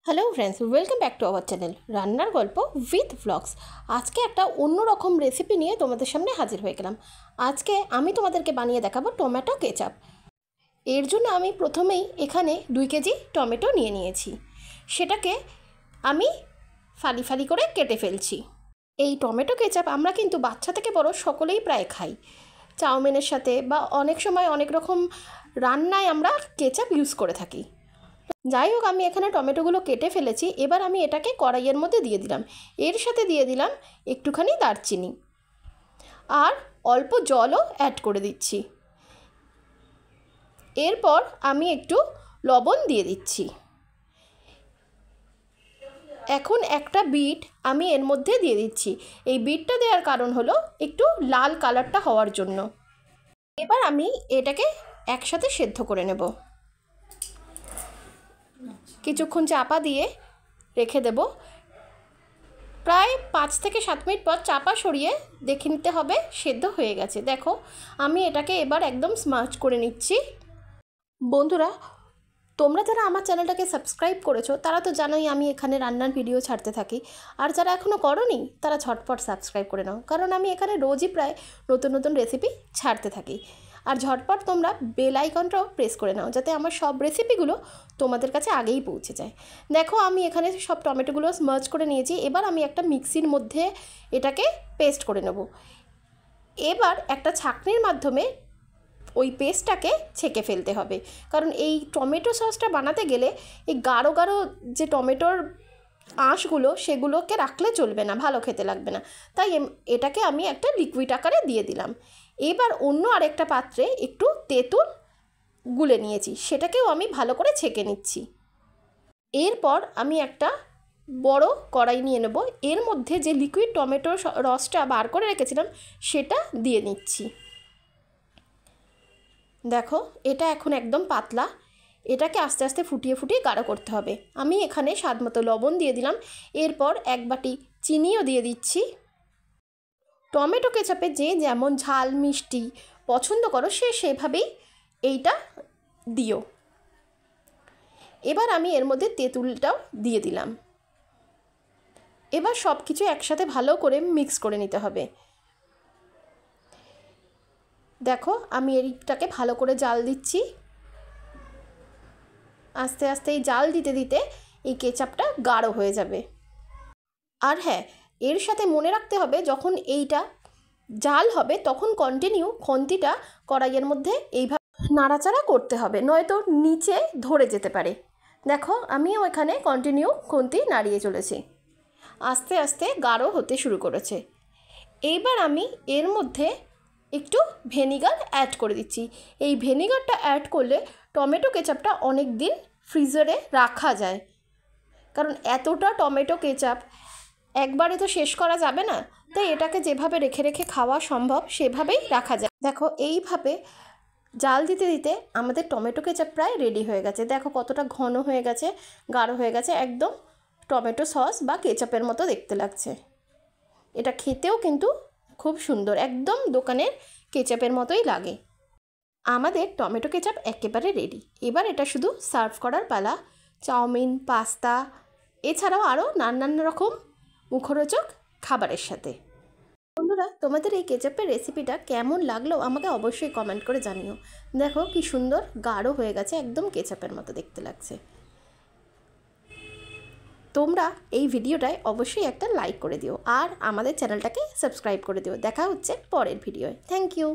Hello friends, welcome back to our channel রান্নার গল্প with blogs. আজকে একটা অন্যরকম রেসিপি নিয়ে তোমাদের সামনে হাজির হয়ে গেলাম। আজকে আমি তোমাদেরকে বানিয়ে দেখাবো টমেটো কেচাপ। এর জন্য আমি প্রথমেই এখানে 2 কেজি টমেটো নিয়ে নিয়েছি। সেটাকে আমি ফালি ফালি করে কেটে ফেলছি। এই টমেটো কেচাপ আমরা কিন্তু বাচ্চা থেকে বড় সকলেই প্রায় খাই। চাউমিনের সাথে বা অনেক সময় অনেক রকম রান্নায় আমরা কেচাপ ইউজ করে থাকি। যাই হোক, আমি এখানে টমেটোগুলো কেটে ফেলেছি। এবার আমি এটাকে কড়াইয়ের মধ্যে দিয়ে দিলাম। এর সাথে দিয়ে দিলাম একটুখানি দারচিনি আর অল্প জলও অ্যাড করে দিচ্ছি। এরপর আমি একটু লবণ দিয়ে দিচ্ছি। এখন একটা বিট আমি এর মধ্যে দিয়ে দিচ্ছি। এই বিটটা দেওয়ার কারণ হলো একটু লাল কালারটা হওয়ার জন্য। এবার আমি এটাকে একসাথে সেদ্ধ করে নেব। কিছুক্ষণ চাপা দিয়ে রেখে দেব। প্রায় 5 থেকে 7 মিনিট পর চাপা সরিয়ে দেখে নিতে হবে সেদ্ধ হয়ে গেছে। দেখো, আমি এটাকে এবার একদম স্ম্যাশ করে নিচ্ছি। বন্ধুরা, তোমরা যারা আমার চ্যানেলটাকে সাবস্ক্রাইব করেছো তারা তো জানোই আমি এখানে রান্নার ভিডিও ছাড়তে থাকি। আর যারা এখনও করোনি তারা ঝটপট সাবস্ক্রাইব করে নাও, কারণ আমি এখানে রোজই প্রায় নতুন নতুন রেসিপি ছাড়তে থাকি। আর ঝটপট তোমরা বেল আইকনটাও প্রেস করে নাও, যাতে আমার সব রেসিপিগুলো তোমাদের কাছে আগেই পৌঁছে যায়। দেখো, আমি এখানে সব টমেটোগুলো স্মার্চ করে নিয়েছি। এবার আমি একটা মিক্সির মধ্যে এটাকে পেস্ট করে নেব। এবার একটা ছাঁকনির মাধ্যমে ওই পেস্টটাকে ছেঁকে ফেলতে হবে, কারণ এই টমেটো সসটা বানাতে গেলে এই গাঢ় গাঢ় যে টমেটোর আঁশগুলো সেগুলোকে রাখলে চলবে না, ভালো খেতে লাগবে না। তাই এটাকে আমি একটা লিকুইড আকারে দিয়ে দিলাম। এবার অন্য আরেকটা পাত্রে একটু তেঁতুল গুলে নিয়েছি, সেটাকেও আমি ভালো করে ছেঁকে নিচ্ছি। এরপর আমি একটা বড় কড়াই নিয়ে নেব। এর মধ্যে যে লিকুইড টমেটোর রসটা বার করে রেখেছিলাম সেটা দিয়ে নিচ্ছি। দেখো, এটা এখন একদম পাতলা। এটাকে আস্তে আস্তে ফুটিয়ে ফুটিয়ে গাঢ় করতে হবে। আমি এখানে স্বাদ মতো লবণ দিয়ে দিলাম। এরপর 1 বাটি চিনিও দিয়ে দিচ্ছি। টমেটো কেচাপে যে যেমন ঝাল মিষ্টি পছন্দ করো সে সেভাবেই এইটা দিও। এবার আমি এর মধ্যে তেঁতুলটাও দিয়ে দিলাম। এবার সব কিছু একসাথে ভালো করে মিক্স করে নিতে হবে। দেখো, আমি এইটাকে ভালো করে জাল দিচ্ছি। আস্তে আস্তে এই জাল দিতে দিতে এই কেচাপটা গাঢ় হয়ে যাবে। আর হ্যাঁ, এর সাথে মনে রাখতে হবে যখন এইটা জাল হবে তখন কন্টিনিউ খন্তিটা কড়াইয়ের মধ্যে এইভাবে নাড়াচাড়া করতে হবে, নয়তো নিচে ধরে যেতে পারে। দেখো, আমিও এখানে কন্টিনিউ খন্তি নাড়িয়ে চলেছি। আস্তে আস্তে গাঢ় হতে শুরু করেছে। এইবার আমি এর মধ্যে একটু ভিনেগার অ্যাড করে দিচ্ছি। এই ভিনেগারটা অ্যাড করলে টমেটো কেচাপটা অনেক দিন ফ্রিজারে রাখা যায়, কারণ এতটা টমেটো কেচাপ একবারে তো শেষ করা যাবে না। তাই এটাকে যেভাবে রেখে রেখে খাওয়া সম্ভব সেভাবেই রাখা যায়। দেখো, এইভাবে জাল দিতে দিতে আমাদের টমেটো কেচাপ প্রায় রেডি হয়ে গেছে। দেখো কতটা ঘন হয়ে গেছে, গাঢ় হয়ে গেছে, একদম টমেটো সস বা কেচাপের মতো দেখতে লাগছে। এটা খেতেও কিন্তু খুব সুন্দর, একদম দোকানের কেচাপের মতোই লাগে। আমাদের টমেটো কেচাপ একেবারে রেডি। এবার এটা শুধু সার্ভ করার পালা। চাউমিন, পাস্তা এছাড়াও আরও নানান রকম মুখরোচক খাবারের সাথে। বন্ধুরা, তোমাদের এই কেচাপের রেসিপিটা কেমন লাগলো আমাকে অবশ্যই কমেন্ট করে জানিও। দেখো কি সুন্দর গাঢ় হয়ে গেছে, একদম কেচাপের মতো দেখতে লাগছে। তোমরা এই ভিডিওটায় অবশ্যই একটা লাইক করে দিও আর আমাদের চ্যানেলটাকে সাবস্ক্রাইব করে দিও। দেখা হচ্ছে পরের ভিডিওয়। Thank you.